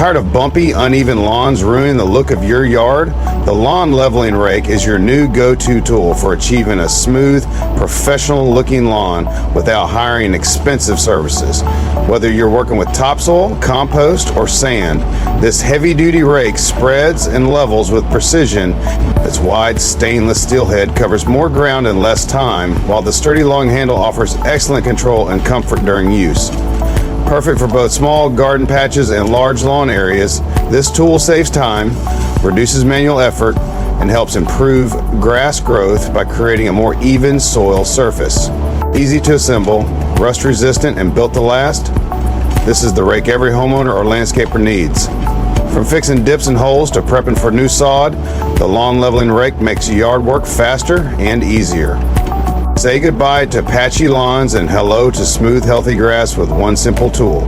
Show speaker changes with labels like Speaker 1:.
Speaker 1: Tired of bumpy, uneven lawns ruining the look of your yard? The Lawn Leveling Rake is your new go-to tool for achieving a smooth, professional-looking lawn without hiring expensive services. Whether you're working with topsoil, compost, or sand, this heavy-duty rake spreads and levels with precision. Its wide stainless steel head covers more ground in less time, while the sturdy long handle offers excellent control and comfort during use. Perfect for both small garden patches and large lawn areas, this tool saves time, reduces manual effort, and helps improve grass growth by creating a more even soil surface. Easy to assemble, rust resistant, and built to last, this is the rake every homeowner or landscaper needs. From fixing dips and holes to prepping for new sod, the Lawn Leveling Rake makes yard work faster and easier. Say goodbye to patchy lawns and hello to smooth, healthy grass with one simple tool.